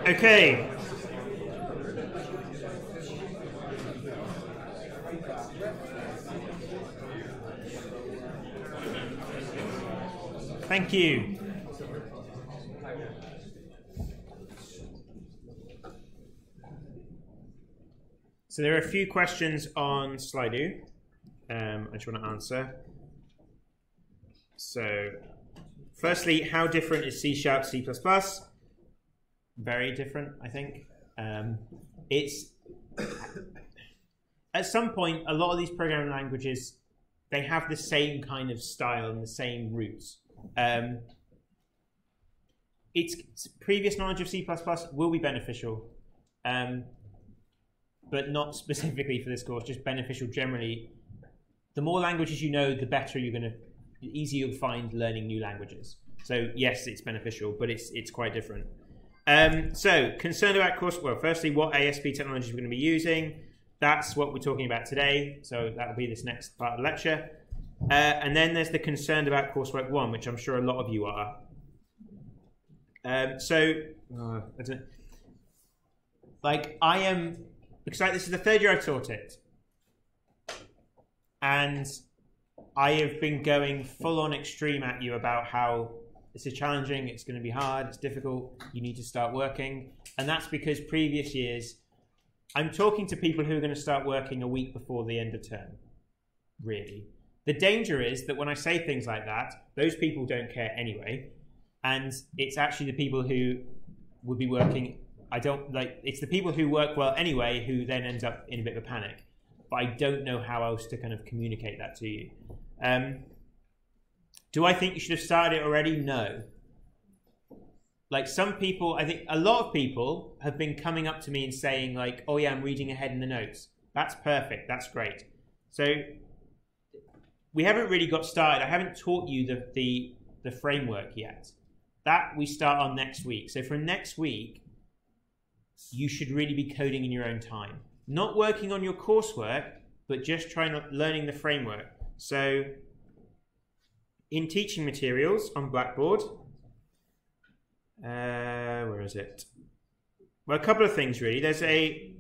Okay. Thank you. So there are a few questions on Slido I just want to answer. So firstly, how different is C#, C++? Very different, I think. It's at some point, a lot of these programming languages, they have the same kind of style and the same roots. Its previous knowledge of C++ will be beneficial, but not specifically for this course, just beneficial generally. The more languages you know, the better the easier you'll find learning new languages. So yes, it's beneficial, but it's quite different. So concerned about course, well, firstly, what ASP technologies we're going to be using. That's what we're talking about today. So that'll be this next part of the lecture. And then there's the concerned about coursework 1, which I'm sure a lot of you are. I don't, like I am, because this is the 3rd year I've taught it. And I have been going full on extreme at you about how this is challenging, it's going to be hard, it's difficult, you need to start working. And that's because previous years, I'm talking to people who are going to start working a week before the end of term, really. The danger is that when I say things like that, those people don't care anyway. And it's actually the people who would be working, it's the people who work well anyway who then end up in a bit of a panic. But I don't know how else to kind of communicate that to you. Do I think you should have started it already? No. Like some people, I think a lot of people have been coming up to me and saying like, oh yeah, I'm reading ahead in the notes. That's perfect, that's great. So we haven't really got started. I haven't taught you the framework yet. That we start on next week. So from next week, you should really be coding in your own time. Not working on your coursework, but just learning the framework. So in teaching materials on Blackboard, where is it? Well, a couple of things really. There's a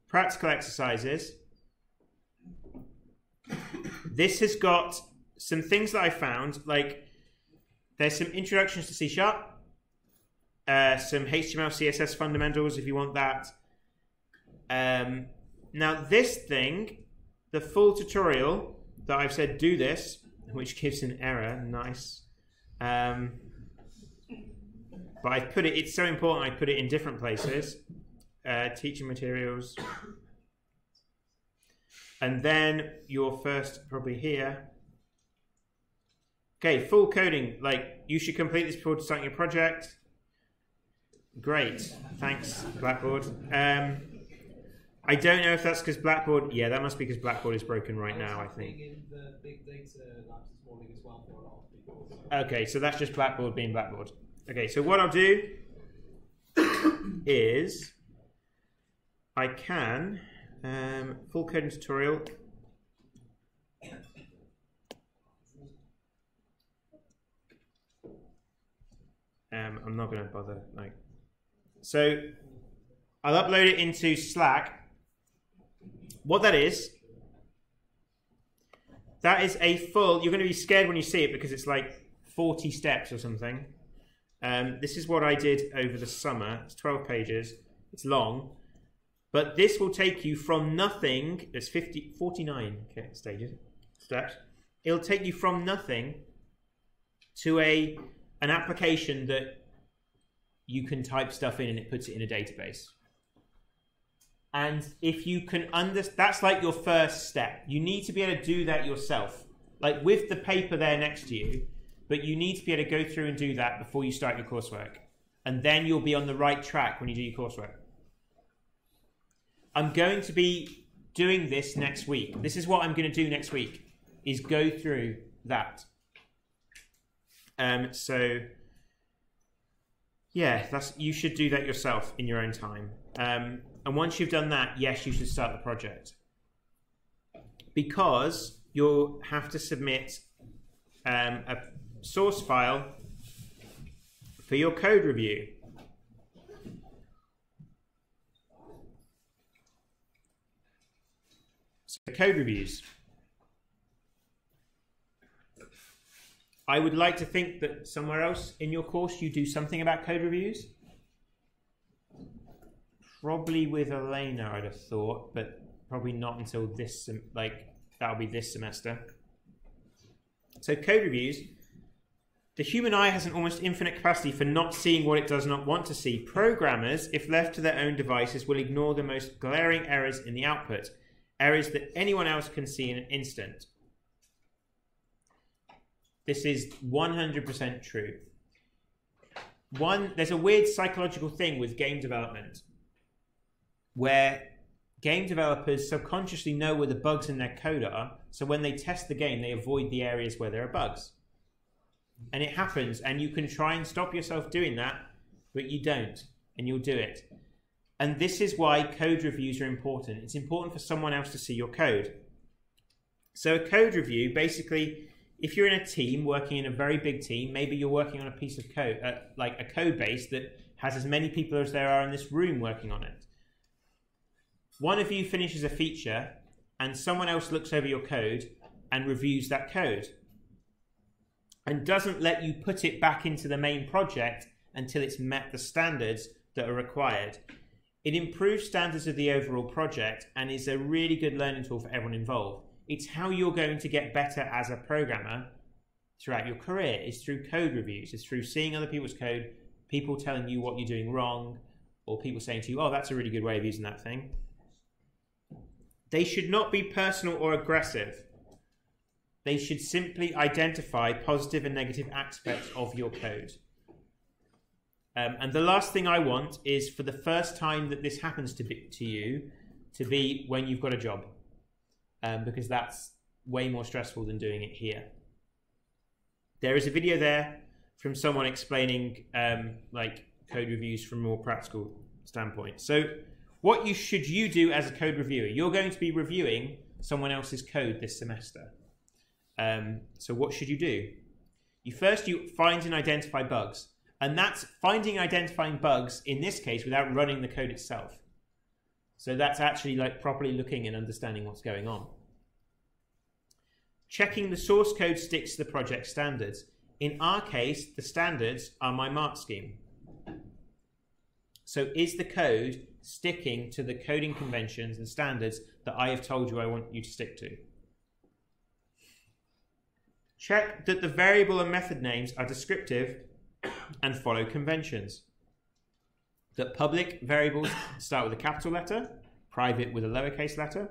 practical exercises. This has got some things that I found, like there's some introductions to C#, some HTML, CSS fundamentals if you want that. Now this thing, the full tutorial that I've said do this, which gives an error, nice. But I've put it's so important I put it in different places. Teaching materials. And then your first, probably here. Okay, full coding. Like, you should complete this before starting your project. Great, thanks, Blackboard. I don't know if that's because Blackboard, yeah, that must be because Blackboard is broken right now, I think. In the big data labs this morning as well for a lot of people. Okay, so that's just Blackboard being Blackboard. Okay, so what I'll do is I can full coding tutorial. I'm not going to bother. So I'll upload it into Slack. What that is That is a full... You're going to be scared when you see it because it's like 40 steps or something. This is what I did over the summer. It's 12 pages. It's long. But this will take you from nothing... There's 49 steps. It'll take you from nothing to an application that you can type stuff in and it puts it in a database. And if you can that's like your first step. You need to be able to do that yourself. Like with the paper there next to you, but you need to be able to go through and do that before you start your coursework. And then you'll be on the right track when you do your coursework. I'm going to be doing this next week. This is what I'm going to do next week, is go through that. So yeah, you should do that yourself in your own time. And once you've done that, yes, you should start the project. Because you'll have to submit a source file for your code review. So code reviews. I would like to think that somewhere else in your course you do something about code reviews. Probably with Elena, I'd have thought, but probably not until this, that'll be this semester. So code reviews. The human eye has an almost infinite capacity for not seeing what it does not want to see. Programmers, if left to their own devices, will ignore the most glaring errors in the output, errors that anyone else can see in an instant. This is 100% true. There's a weird psychological thing with game development, where game developers subconsciously know where the bugs in their code are, so when they test the game, they avoid the areas where there are bugs. And it happens, and you can try and stop yourself doing that, but you don't, and you'll do it. And this is why code reviews are important. It's important for someone else to see your code. So a code review, basically, if you're in a team, working in a very big team, maybe you're working on a piece of code, like a code base that has as many people as there are in this room working on it. One of you finishes a feature and someone else looks over your code and reviews that code and doesn't let you put it back into the main project until it's met the standards that are required. It improves standards of the overall project and is a really good learning tool for everyone involved. It's how you're going to get better as a programmer throughout your career. It's through code reviews. It's through seeing other people's code, people telling you what you're doing wrong, or people saying to you, oh, that's a really good way of using that thing. They should not be personal or aggressive. They should simply identify positive and negative aspects of your code. And the last thing I want is for the first time that this happens to you to be when you've got a job. Because that's way more stressful than doing it here. There is a video there from someone explaining code reviews from a more practical standpoint. So what should you do as a code reviewer? You're going to be reviewing someone else's code this semester. So what should you do? You find and identify bugs. And that's finding and identifying bugs, in this case, without running the code itself. So that's actually properly looking and understanding what's going on. Checking the source code sticks to the project standards. In our case, the standards are my mark scheme. So is the code sticking to the coding conventions and standards that I have told you I want you to stick to? Check that the variable and method names are descriptive and follow conventions. That public variables start with a capital letter, private with a lowercase letter,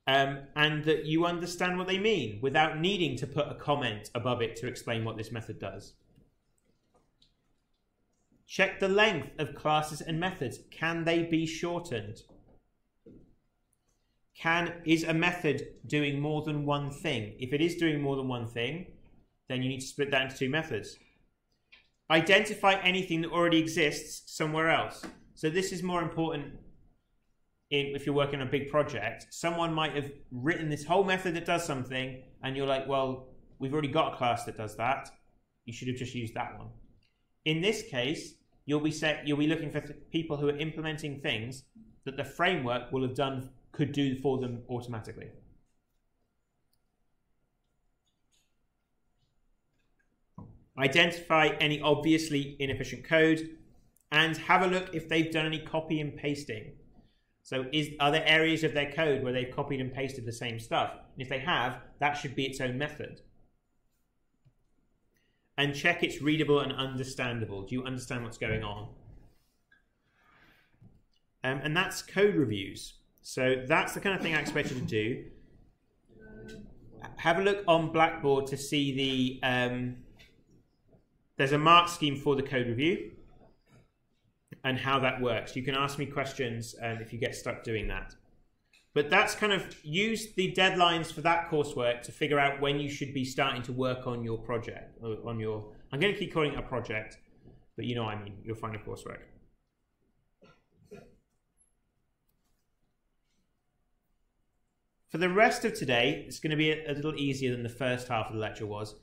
and that you understand what they mean without needing to put a comment above it to explain what this method does. Check the length of classes and methods. Can they be shortened? Is a method doing more than one thing? If it is doing more than one thing, then you need to split that into two methods. Identify anything that already exists somewhere else. So this is more important if you're working on a big project. Someone might have written this whole method that does something, and you're like, well, we've already got a class that does that. You should have just used that one. In this case, you'll be looking for people who are implementing things that the framework could do for them automatically. Identify any obviously inefficient code, and have a look if they've done any copy and pasting. So are there areas of their code where they've copied and pasted the same stuff? And if they have, that should be its own method. And check it's readable and understandable. Do you understand what's going on? And that's code reviews. So that's the kind of thing I expect you to do. Have a look on Blackboard to see the... there's a mark scheme for the code review and how that works. You can ask me questions if you get stuck doing that. But that's kind of, use the deadlines for that coursework to figure out when you should be starting to work on your project. I'm going to keep calling it a project, but you know what I mean, your final coursework. For the rest of today, it's going to be a little easier than the first half of the lecture was.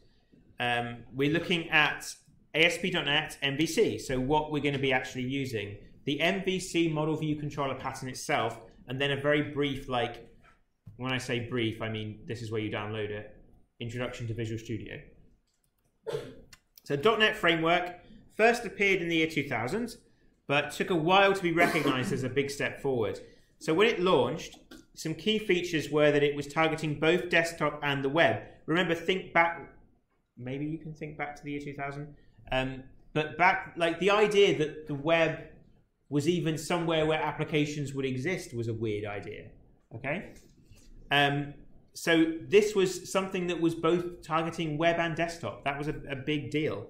We're looking at ASP.NET MVC, so what we're going to be actually using. The MVC model view controller pattern itself, and then a very brief, like, when I say brief, I mean this is where you download it, Introduction to Visual Studio. So .NET Framework first appeared in the year 2000, but took a while to be recognized as a big step forward. So when it launched, some key features were that it was targeting both desktop and the web. Remember, think back, maybe you can think back to the year 2000, but back, like, the idea that the web was even somewhere where applications would exist was a weird idea, okay? So this was something that was both targeting web and desktop. That was a big deal.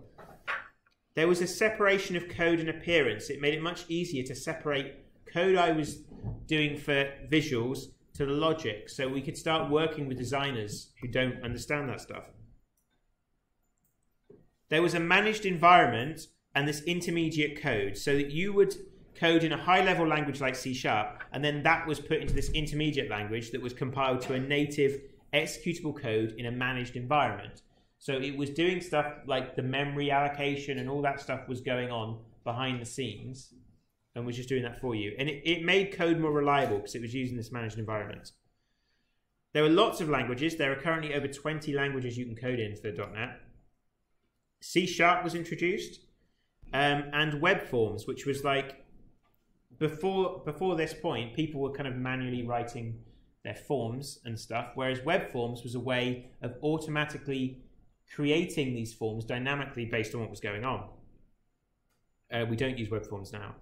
There was a separation of code and appearance. It made it much easier to separate code I was doing for visuals to the logic, so we could start working with designers who don't understand that stuff. There was a managed environment and this intermediate code, so that you would code in a high-level language like C#, and then that was put into this intermediate language that was compiled to a native executable code in a managed environment. So it was doing stuff like the memory allocation and all that stuff was going on behind the scenes, and was just doing that for you. And it made code more reliable because it was using this managed environment. There were lots of languages. There are currently over 20 languages you can code in for .NET. C# was introduced, and web forms, which was like, before this point, people were kind of manually writing their forms and stuff, whereas web forms was a way of automatically creating these forms dynamically based on what was going on. We don't use web forms now.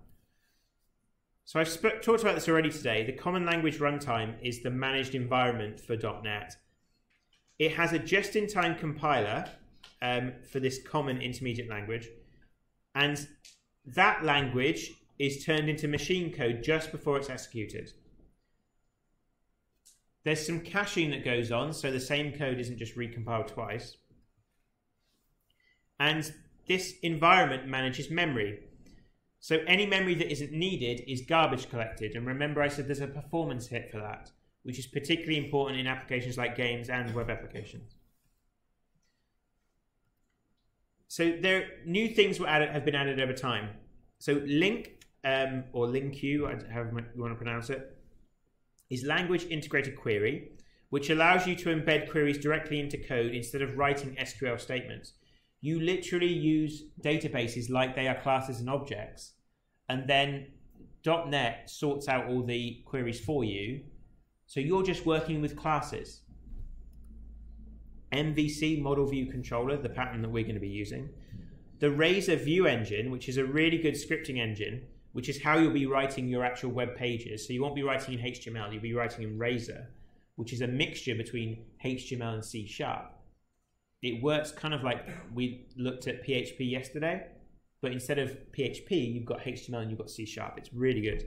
So I've talked about this already today. The Common Language Runtime is the managed environment for .NET. It has a just-in-time compiler for this common intermediate language, and that language is turned into machine code just before it's executed. There's some caching that goes on, so the same code isn't just recompiled twice. And this environment manages memory. So any memory that isn't needed is garbage collected. And remember I said there's a performance hit for that, which is particularly important in applications like games and web applications. So new things have been added over time. So LINQ, or LINQ, however you want to pronounce it, is Language Integrated Query, which allows you to embed queries directly into code instead of writing SQL statements. You literally use databases like they are classes and objects, and then .NET sorts out all the queries for you, so you're just working with classes. MVC, Model View Controller, the pattern that we're going to be using. The Razor View Engine, which is a really good scripting engine, which is how you'll be writing your actual web pages. So you won't be writing in HTML, you'll be writing in Razor, which is a mixture between HTML and C#. It works kind of like we looked at PHP yesterday, but instead of PHP, you've got HTML and you've got C#. It's really good.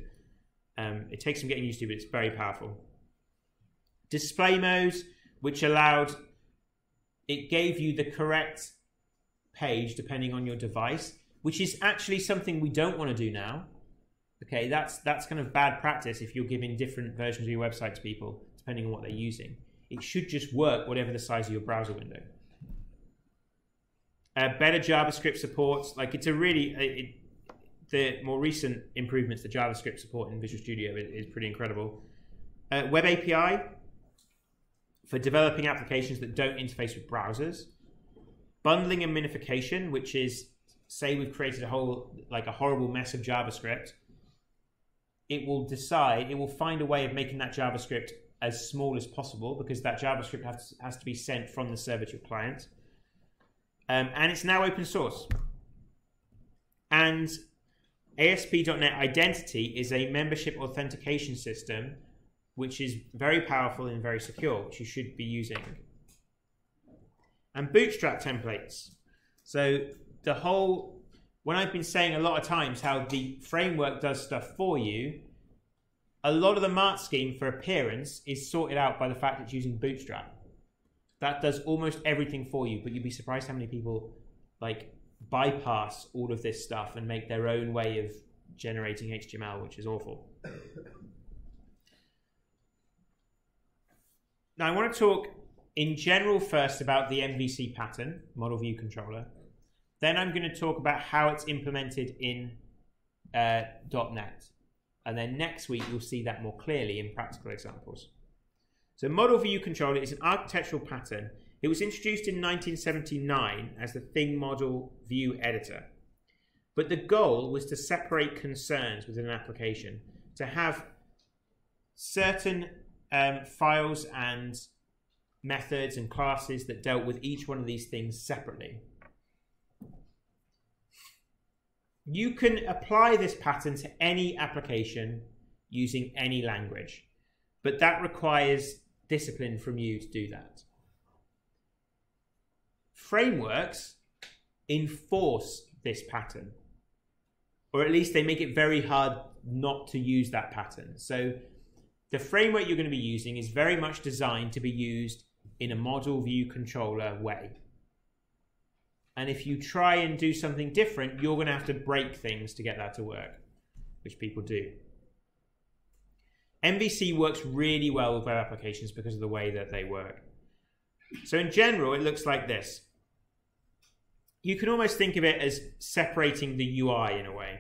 It takes some getting used to, but it's very powerful. Display modes, which it gave you the correct page depending on your device, which is actually something we don't want to do now. Okay, that's kind of bad practice if you're giving different versions of your website to people, depending on what they're using. It should just work whatever the size of your browser window. Better JavaScript support, like it's a really, the more recent improvements to JavaScript support in Visual Studio is pretty incredible. Web API for developing applications that don't interface with browsers. bundling and minification, which is, say we've created a horrible mess of JavaScript, it will find a way of making that JavaScript as small as possible, because that JavaScript has to be sent from the server to your client. And it's now open source. And ASP.NET Identity is a membership authentication system which is very powerful and very secure, which you should be using. And Bootstrap templates. So when I've been saying a lot of times how the framework does stuff for you, a lot of the Mart scheme for appearance is sorted out by the fact it's using Bootstrap. That does almost everything for you, but you'd be surprised how many people bypass all of this stuff and make their own way of generating HTML, which is awful. Now I want to talk in general first about the MVC pattern, Model View Controller. Then I'm going to talk about how it's implemented in .NET. And then next week you'll see that more clearly in practical examples. So Model View Controller is an architectural pattern. It was introduced in 1979 as the Thing Model View Editor. But the goal was to separate concerns within an application, to have certain files and methods and classes that dealt with each one of these things separately. You can apply this pattern to any application using any language, but that requires discipline from you to do that. Frameworks enforce this pattern, or at least they make it very hard not to use that pattern. So the framework you're going to be using is very much designed to be used in a model view controller way. And if you try and do something different, you're going to have to break things to get that to work, which people do. MVC works really well with web applications because of the way that they work. So in general, it looks like this. You can almost think of it as separating the UI in a way.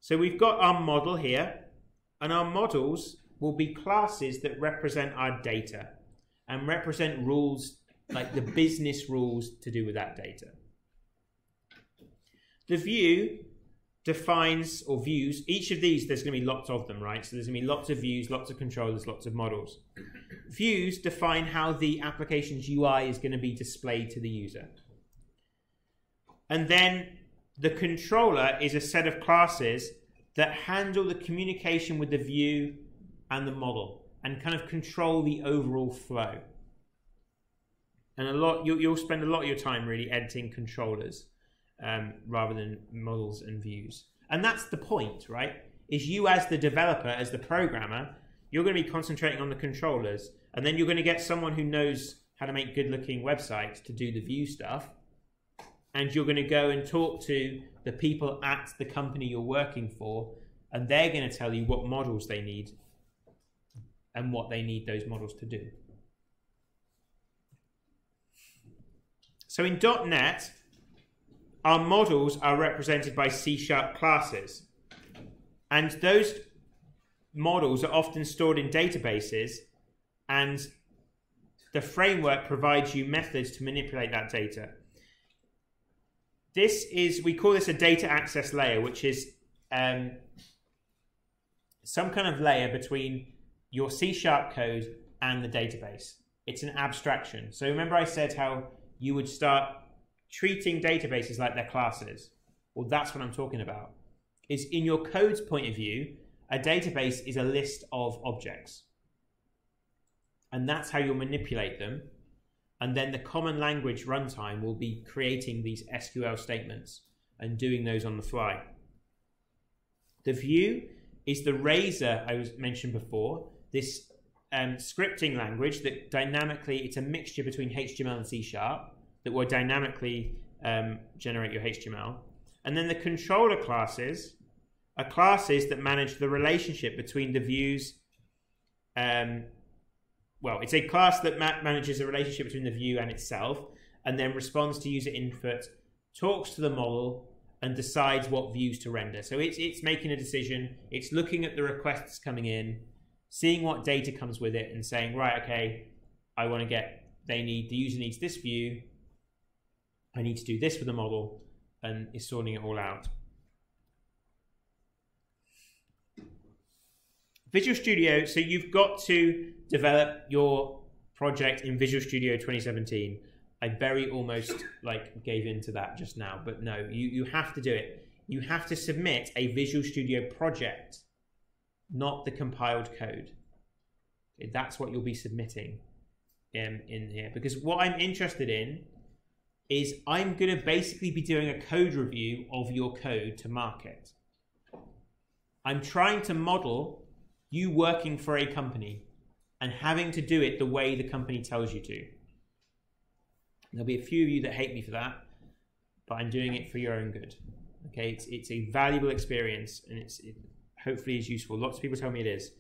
So we've got our model here, and our models will be classes that represent our data and represent rules, like the business rules to do with that data. The view defines or views, each of these, there's going to be lots of them, right? So there's going to be lots of views, lots of controllers, lots of models. Views define how the application's UI is going to be displayed to the user. And then the controller is a set of classes that handle the communication with the view and the model and kind of control the overall flow. And you'll spend a lot of your time really editing controllers rather than models and views. And that's the point, right? Is you as the developer, as the programmer, you're going to be concentrating on the controllers, and then you're going to get someone who knows how to make good-looking websites to do the view stuff, and you're going to go and talk to the people at the company you're working for, and they're going to tell you what models they need and what they need those models to do. So in .NET, our models are represented by C# classes. And those models are often stored in databases, and the framework provides you methods to manipulate that data. We call this a data access layer, which is some kind of layer between your C# code and the database. It's an abstraction. So remember I said how you would start treating databases like they're classes. Well, that's what I'm talking about. Is in your code's point of view, a database is a list of objects. And that's how you'll manipulate them. And then the common language runtime will be creating these SQL statements and doing those on the fly. The view is the Razor I mentioned before, this scripting language that dynamically, it's a mixture between HTML and C# that will dynamically generate your HTML. And then the controller classes are classes that manage the relationship between the views. Well, it's a class that manages the relationship between the view and itself, and then responds to user input, talks to the model, and decides what views to render. So it's making a decision. It's looking at the requests coming in, seeing what data comes with it, and saying, right, okay, I want to get, the user needs this view, I need to do this with the model, and is sorting it all out. Visual Studio, so you've got to develop your project in Visual Studio 2017. I very almost like gave in to that just now, but no, you have to do it. You have to submit a Visual Studio project, not the compiled code. Okay, that's what you'll be submitting in here. Because what I'm interested in is I'm going to basically be doing a code review of your code to market. I'm trying to model you working for a company and having to do it the way the company tells you to. There'll be a few of you that hate me for that, but I'm doing it for your own good. Okay, it's a valuable experience, and it hopefully is useful. Lots of people tell me it is.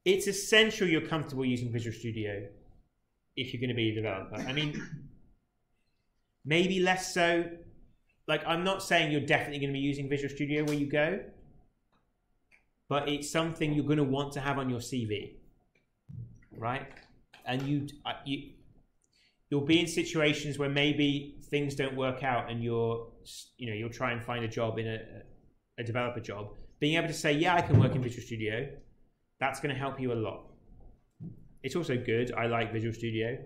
It's essential you're comfortable using Visual Studio if you're going to be a developer. I mean, maybe less so. Like, I'm not saying you're definitely going to be using Visual Studio where you go, but it's something you're going to want to have on your CV, right? And you'll be in situations where maybe things don't work out, and you'll try and find a job in a developer job. Being able to say, yeah, I can work in Visual Studio, that's going to help you a lot. It's also good. I like Visual Studio,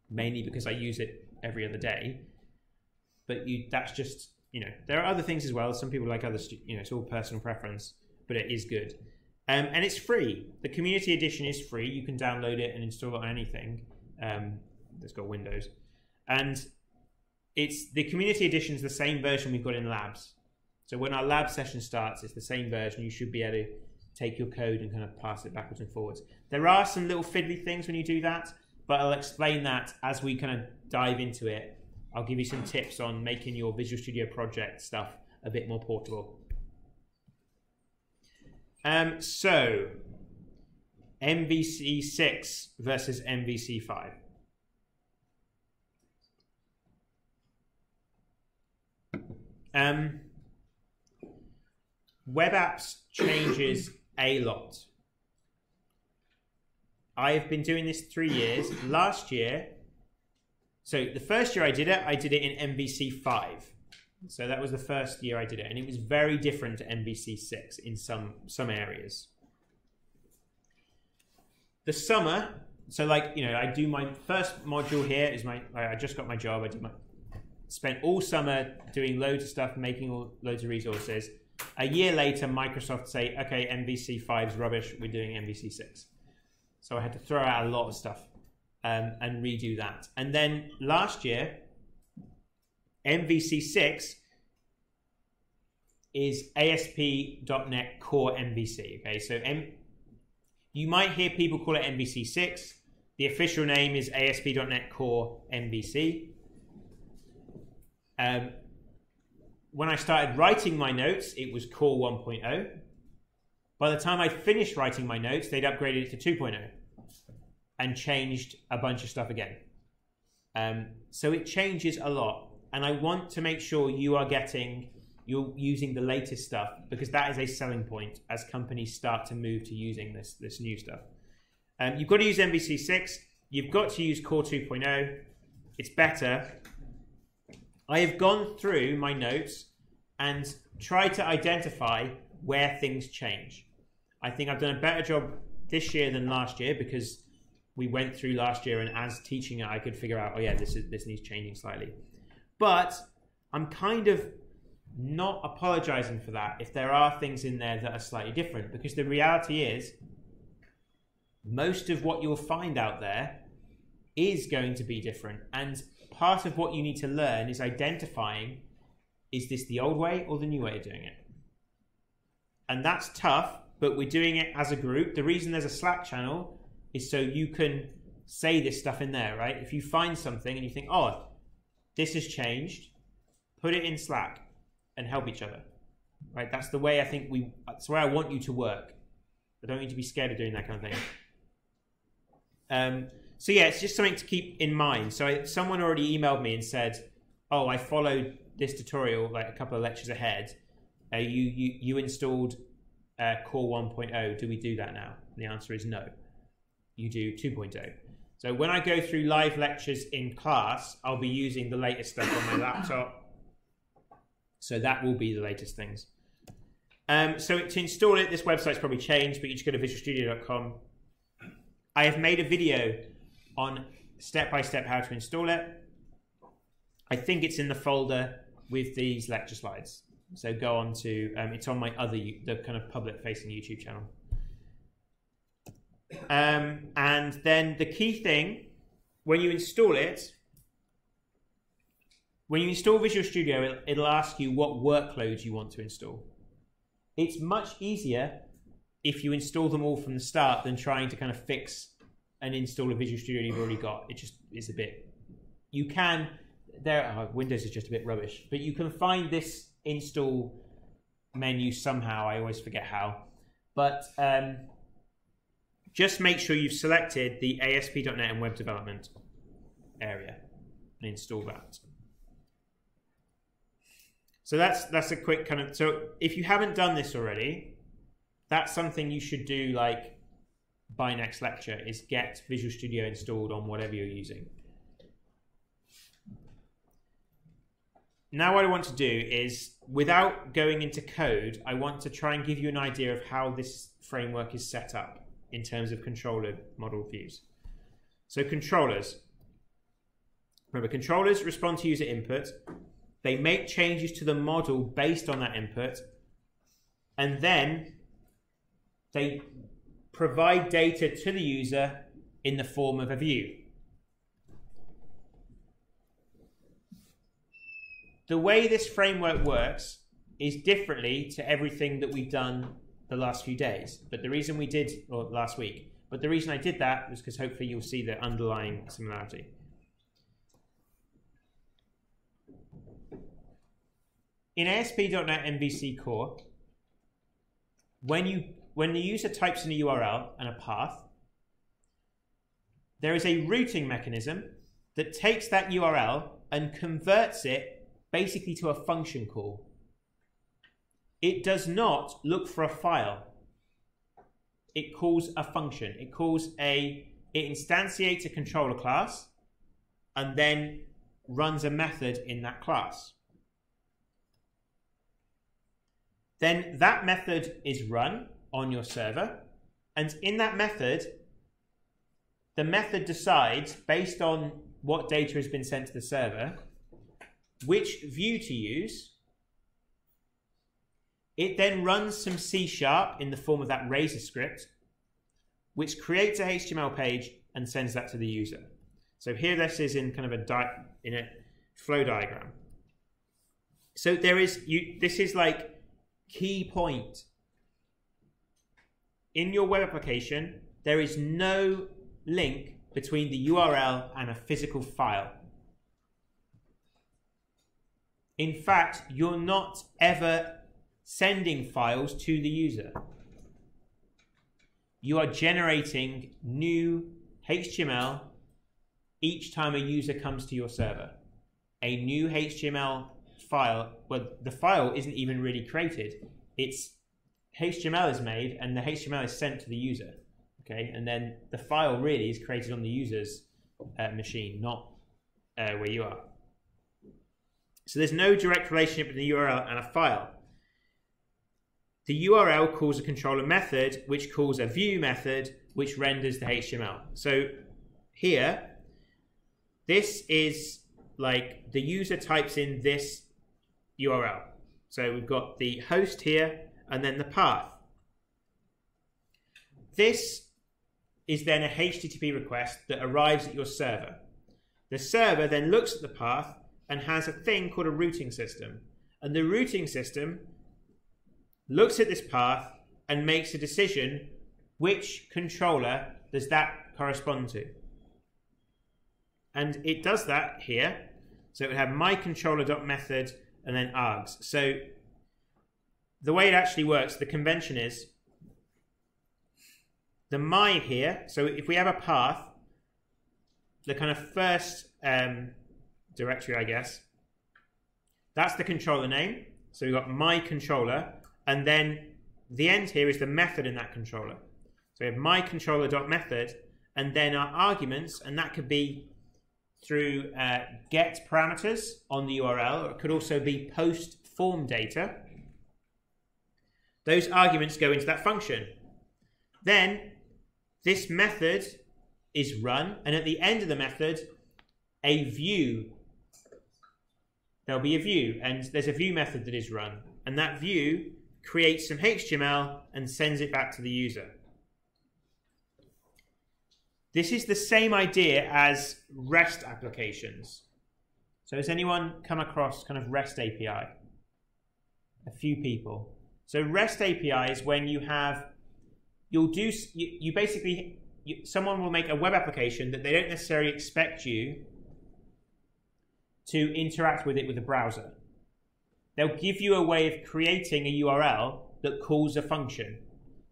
mainly because I use it every other day. But that's just, there are other things as well. Some people like others, it's all personal preference, but it is good. And it's free. The community edition is free. You can download it and install it on anything that's got Windows. And the community edition is the same version we've got in labs. So when our lab session starts, it's the same version. You should be able to take your code and kind of pass it backwards and forwards. There are some little fiddly things when you do that, but I'll explain that as we kind of dive into it. I'll give you some tips on making your Visual Studio project stuff a bit more portable. So, MVC 6 versus MVC 5. Web apps changes a lot. I have been doing this 3 years. Last year, so the first year I did it in MVC 5. So that was the first year I did it, and it was very different to MVC 6 in some areas. The summer, so I do my first module here I just got my job. Spent all summer doing loads of stuff, making loads of resources. A year later, Microsoft say, okay, MVC 5 is rubbish, we're doing MVC 6. So I had to throw out a lot of stuff and redo that. And then last year, MVC 6 is ASP.NET Core MVC. Okay, so you might hear people call it MVC 6. The official name is ASP.NET Core MVC. When I started writing my notes, it was Core 1.0. By the time I finished writing my notes, they'd upgraded it to 2.0 and changed a bunch of stuff again. So it changes a lot. And I want to make sure you're using the latest stuff, because that is a selling point as companies start to move to using this new stuff. You've got to use MVC 6. You've got to use Core 2.0. It's better. I have gone through my notes and tried to identify where things change. I think I've done a better job this year than last year, because we went through last year, and as teaching it, I could figure out, oh yeah, this needs changing slightly. But I'm kind of not apologizing for that if there are things in there that are slightly different, because the reality is most of what you'll find out there is going to be different. And part of what you need to learn is identifying, is this the old way or the new way of doing it? And that's tough, but we're doing it as a group. The reason there's a Slack channel is so you can say this stuff in there, right? If you find something and you think, oh, this has changed, put it in Slack and help each other, right? That's the way that's the way I want you to work. I don't need to be scared of doing that kind of thing. So yeah, it's just something to keep in mind. So someone already emailed me and said, oh, I followed this tutorial like a couple of lectures ahead. You installed Core 1.0. Do we do that now? And the answer is no. You do 2.0. So when I go through live lectures in class, I'll be using the latest stuff on my laptop. So that will be the latest things. So to install it, this website's probably changed, but you just go to visualstudio.com. I have made a video on step-by-step how to install it. I think it's in the folder with these lecture slides. So go on to, it's on my the kind of public-facing YouTube channel. And then the key thing, when you install it, when you install Visual Studio, it'll ask you what workloads you want to install. It's much easier if you install them all from the start than trying to kind of fix and install a Visual Studio you've already got. It just is a bit... You can... Windows is just a bit rubbish. But you can find this install menu somehow. I always forget how. But just make sure you've selected the ASP.NET and Web Development area and install that. So that's a quick kind of... So if you haven't done this already, that's something you should do like by next lecture, is get Visual Studio installed on whatever you're using. Now what I want to do is, without going into code, I want to try and give you an idea of how this framework is set up in terms of controller model views. So controllers. Remember, controllers respond to user input. They make changes to the model based on that input. And then they provide data to the user in the form of a view. The way this framework works is differently to everything that we've done the last few days. But the reason we did, or last week, but the reason I did that was because hopefully you'll see the underlying similarity. In ASP.NET MVC Core, when the user types in a URL and a path, there is a routing mechanism that takes that URL and converts it basically to a function call. It does not look for a file. It calls a function. It instantiates a controller class and then runs a method in that class. Then that method is run on your server, and in that method, the method decides, based on what data has been sent to the server, which view to use. It then runs some C# in the form of that Razor script, which creates a HTML page and sends that to the user. So here this is in kind of a flow diagram. So this is like key point. In your web application, there is no link between the URL and a physical file. In fact, you're not ever sending files to the user. You are generating new HTML each time a user comes to your server. A new HTML file, well, the file isn't even really created. It's HTML is made and the HTML is sent to the user. Okay, and then the file really is created on the user's machine, not where you are. So there's no direct relationship between the URL and a file. The URL calls a controller method, which calls a view method, which renders the HTML. So here, this is like the user types in this URL. So we've got the host here and then the path. This is then a HTTP request that arrives at your server. The server then looks at the path and has a thing called a routing system. And the routing system looks at this path and makes a decision which controller does that correspond to. And it does that here. So it would have myController.method and then args. So the way it actually works, the convention is the my here. So if we have a path, the kind of first directory, I guess, that's the controller name. So we've got my controller, and then the end here is the method in that controller. So we have my controller.method, and then our arguments, and that could be through get parameters on the URL, or it could also be post form data. Those arguments go into that function. Then this method is run, and at the end of the method, there'll be a view, and there's a view method that is run, and that view creates some HTML and sends it back to the user. This is the same idea as REST applications. So has anyone come across kind of REST API? A few people. So REST API is when someone will make a web application that they don't necessarily expect you to interact with it with a browser. They'll give you a way of creating a URL that calls a function.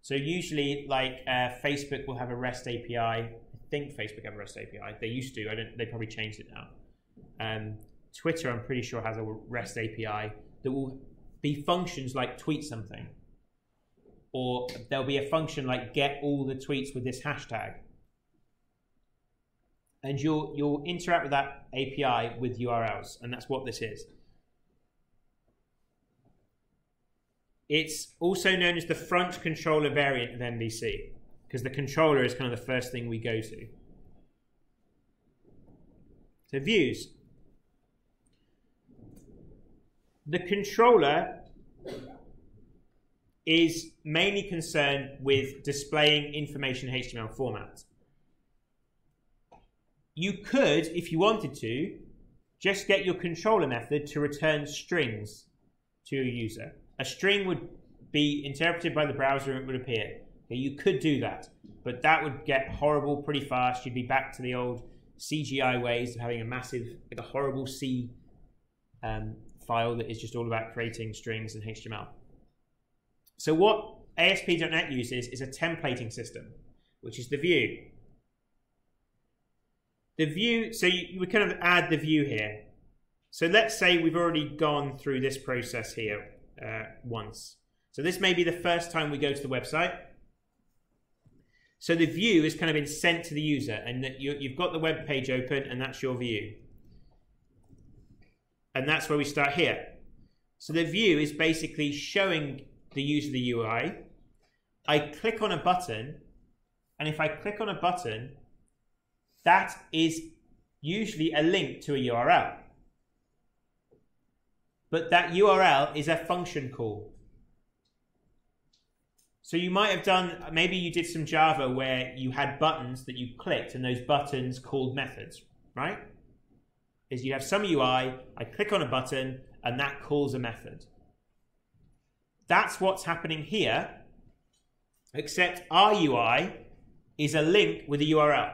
So usually, like Facebook will have a REST API. I think Facebook have a REST API. They used to. They probably changed it now. Twitter, I'm pretty sure, has a REST API that will be functions like tweet something, or there'll be a function like get all the tweets with this hashtag, and you'll interact with that API with URLs, and that's what this is. It's also known as the front controller variant of MVC, because the controller is kind of the first thing we go to. So views. The controller is mainly concerned with displaying information in HTML format. You could, if you wanted to, just get your controller method to return strings to your user. A string would be interpreted by the browser and it would appear. Okay, you could do that, but that would get horrible pretty fast. You'd be back to the old CGI ways of having a massive, like a horrible C file that is just all about creating strings in HTML. So what ASP.NET uses is a templating system, which is the view. The view, so we kind of add the view here. So let's say we've already gone through this process here once. So this may be the first time we go to the website. So the view has kind of been sent to the user, and that you've got the web page open, and that's your view. And that's where we start here. So the view is basically showing the user the UI. I click on a button, and if I click on a button, that is usually a link to a URL. But that URL is a function call. So you might have done, maybe you did some Java where you had buttons that you clicked, and those buttons called methods, right? Is you have some UI, I click on a button, and that calls a method. That's what's happening here, except our UI is a link with a URL.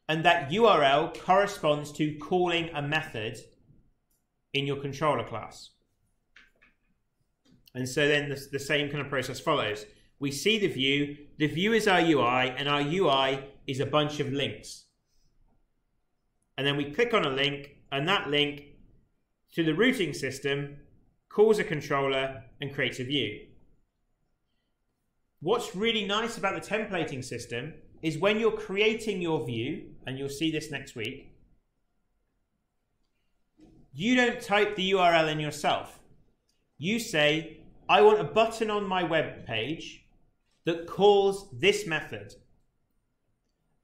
And that URL corresponds to calling a method in your controller class. And so then the same kind of process follows. We see the view is our UI, and our UI is a bunch of links. And then we click on a link, and that link to the routing system calls a controller and creates a view. What's really nice about the templating system is when you're creating your view, and you'll see this next week, you don't type the URL in yourself. You say, I want a button on my web page that calls this method.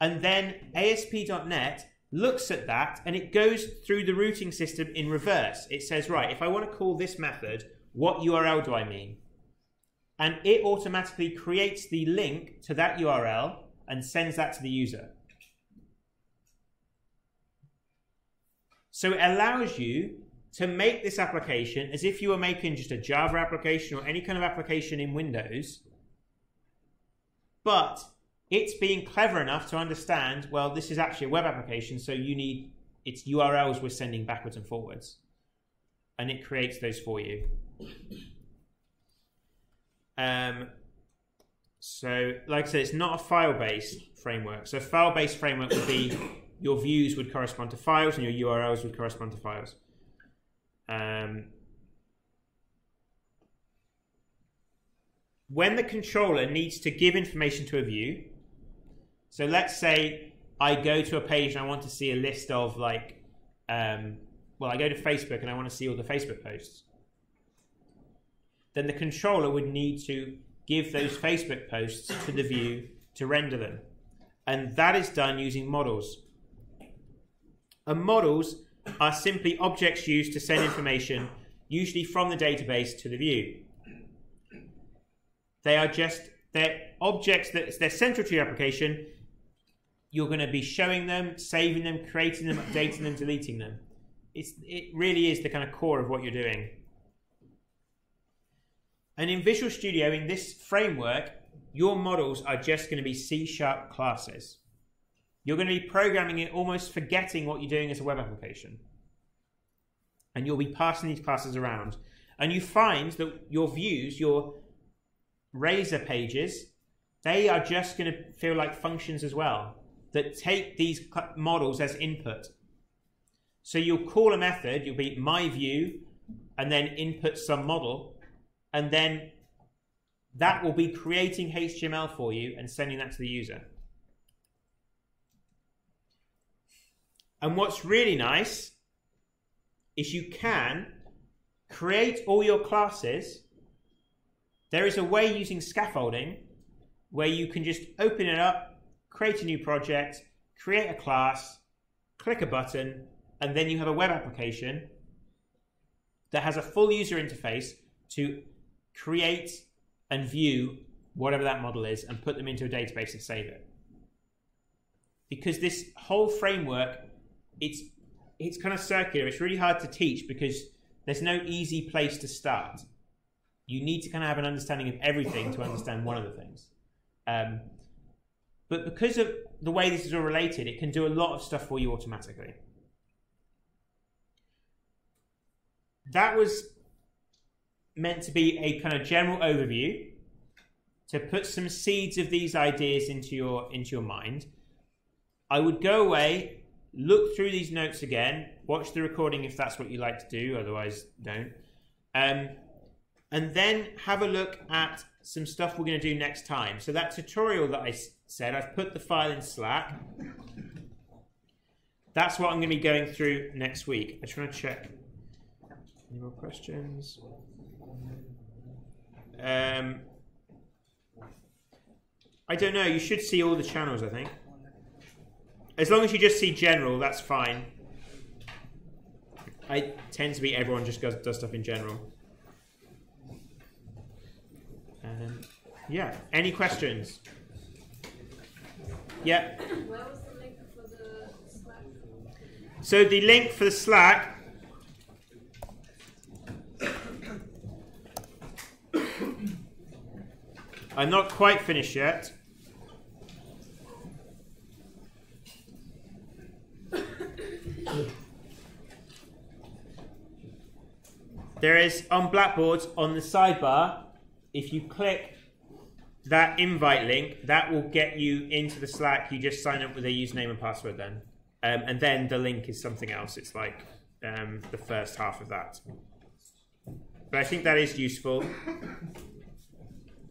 And then ASP.NET looks at that, and it goes through the routing system in reverse. It says, right, if I want to call this method, what URL do I mean? And it automatically creates the link to that URL and sends that to the user. So it allows you to make this application as if you were making just a Java application or any kind of application in Windows, but it's being clever enough to understand, well, this is actually a web application, so it's URLs we're sending backwards and forwards. And it creates those for you. So, like I said, it's not a file-based framework. So a file-based framework would be your views would correspond to files and your URLs would correspond to files. When the controller needs to give information to a view, So let's say I go to a page and I want to see a list of like, well, I go to Facebook and I want to see all the Facebook posts. Then the controller would need to give those Facebook posts to the view to render them. And that is done using models. And models are simply objects used to send information, usually from the database to the view. They're objects they're central to your application. You're going to be showing them, saving them, creating them, updating them, deleting them. It really is the kind of core of what you're doing. And in Visual Studio, in this framework, your models are just going to be C# classes. You're going to be programming it almost forgetting what you're doing as a web application. And you'll be passing these classes around. And you find that your views, your Razor pages, they are just going to feel like functions as well, that take these models as input. So you'll call a method, you'll be myView, and then input some model, and then that will be creating HTML for you and sending that to the user. And what's really nice is you can create all your classes. There is a way using scaffolding where you can just open it up, create a new project, create a class, click a button, and then you have a web application that has a full user interface to create and view whatever that model is and put them into a database and save it. Because this whole framework, it's kind of circular. It's really hard to teach because there's no easy place to start. You need to kind of have an understanding of everything to understand one of the things. But because of the way this is all related, it can do a lot of stuff for you automatically. That was meant to be a kind of general overview to put some seeds of these ideas into your mind. I would go away, look through these notes again, watch the recording if that's what you like to do, otherwise don't. And then have a look at some stuff we're going to do next time. So that tutorial that I said, I've put the file in Slack. That's what I'm going to be going through next week. I just want to check. Any more questions? I don't know. You should see all the channels, I think. As long as you just see general, that's fine. I tend to be everyone just does stuff in general. Yeah. Any questions? Yeah. Where was the link for the Slack? So the link for the Slack. I'm not quite finished yet. There is on Blackboard on the sidebar, if you click that invite link, that will get you into the Slack. You just sign up with a username and password then. And then the link is something else. It's like the first half of that. But I think that is useful.